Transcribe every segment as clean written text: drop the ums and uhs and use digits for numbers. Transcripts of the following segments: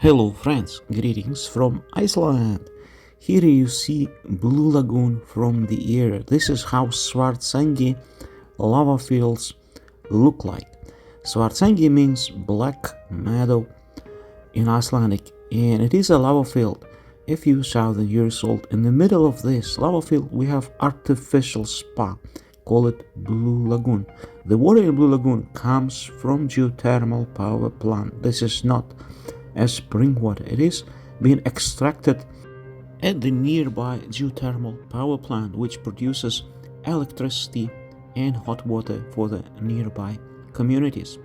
Hello friends, greetings from Iceland. Here you see Blue Lagoon from the air. This is how Svartsengi lava fields look like. Svartsengi means black meadow in Icelandic, and it is a lava field a few thousand years old. In the middle of this lava field we have artificial spa, call it Blue Lagoon. The water in Blue Lagoon comes from geothermal power plant. This is not as spring water. It is being extracted at the nearby geothermal power plant, which produces electricity and hot water for the nearby communities,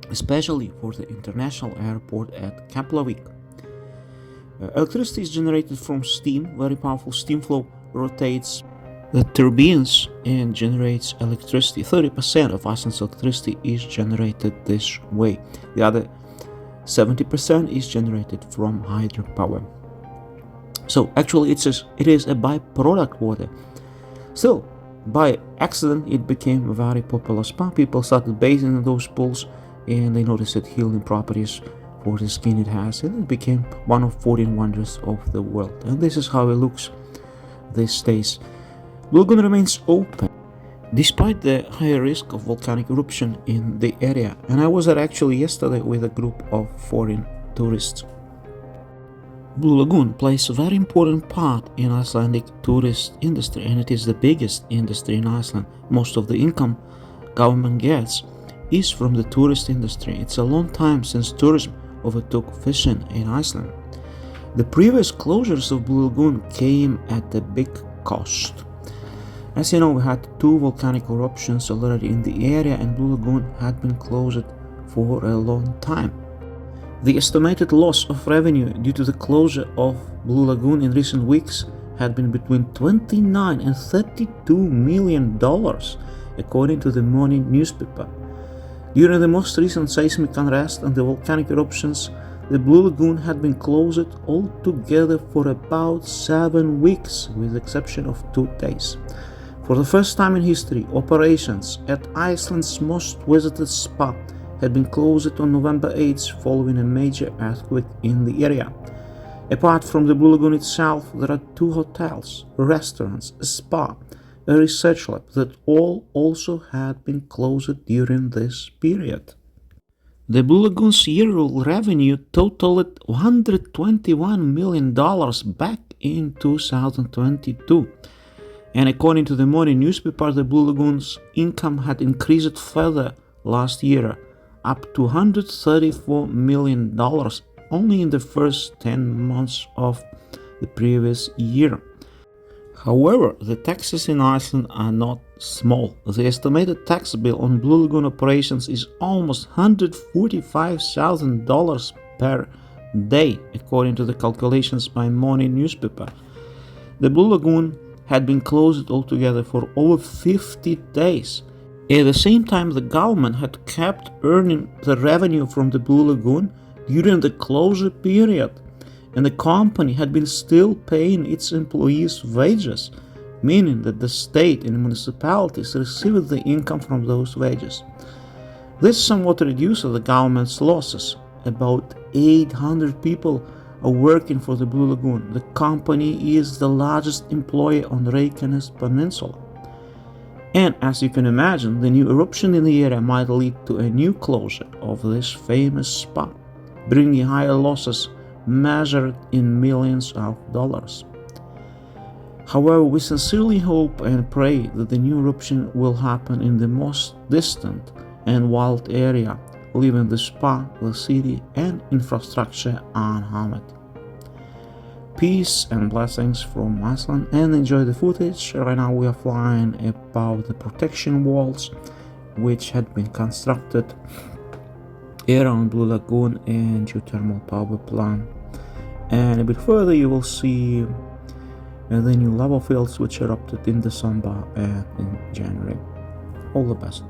especially for the international airport at Keflavik. Electricity is generated from steam. Very powerful steam flow rotates the turbines and generates electricity. 30% of Iceland's electricity is generated this way. The other 70% is generated from hydropower. So actually it is a byproduct water. Still, by accident it became a very popular spa. People started bathing in those pools and they noticed its healing properties for the skin it has, and it became one of 14 wonders of the world. And this is how it looks these days. Lagoon remains open despite the high risk of volcanic eruption in the area, and I was there actually yesterday with a group of foreign tourists. Blue Lagoon plays a very important part in Icelandic tourist industry, and it is the biggest industry in Iceland. Most of the income government gets is from the tourist industry. It's a long time since tourism overtook fishing in Iceland. The previous closures of Blue Lagoon came at a big cost. As you know, we had 2 volcanic eruptions already in the area, and Blue Lagoon had been closed for a long time. The estimated loss of revenue due to the closure of Blue Lagoon in recent weeks had been between $29 and $32 million, according to the morning newspaper. During the most recent seismic unrest and the volcanic eruptions, the Blue Lagoon had been closed altogether for about 7 weeks, with the exception of 2 days. For the first time in history, operations at Iceland's most visited spa had been closed on November 8th following a major earthquake in the area. Apart from the Blue Lagoon itself, there are 2 hotels, restaurants, a spa, a research lab that all also had been closed during this period. The Blue Lagoon's yearly revenue totaled $121 million back in 2022. And according to the morning newspaper, the Blue Lagoon's income had increased further last year, up to $134 million only in the first 10 months of the previous year. However, the taxes in Iceland are not small. The estimated tax bill on Blue Lagoon operations is almost $145,000 per day, according to the calculations by morning newspaper. The Blue Lagoon had been closed altogether for over 50 days. At the same time, the government had kept earning the revenue from the Blue Lagoon during the closure period, and the company had been still paying its employees wages, meaning that the state and municipalities received the income from those wages. This somewhat reduced the government's losses. About 800 people are working for the Blue Lagoon. The company is the largest employer on Reykjanes Peninsula. And as you can imagine, the new eruption in the area might lead to a new closure of this famous spa, bringing higher losses measured in millions of dollars. However, we sincerely hope and pray that the new eruption will happen in the most distant and wild area, leaving the spa, the city, and infrastructure unharmed. Peace and blessings from Iceland, and enjoy the footage. Right now we are flying above the protection walls which had been constructed around Blue Lagoon and geothermal power plant. And a bit further you will see the new lava fields which erupted in December and in January. All the best.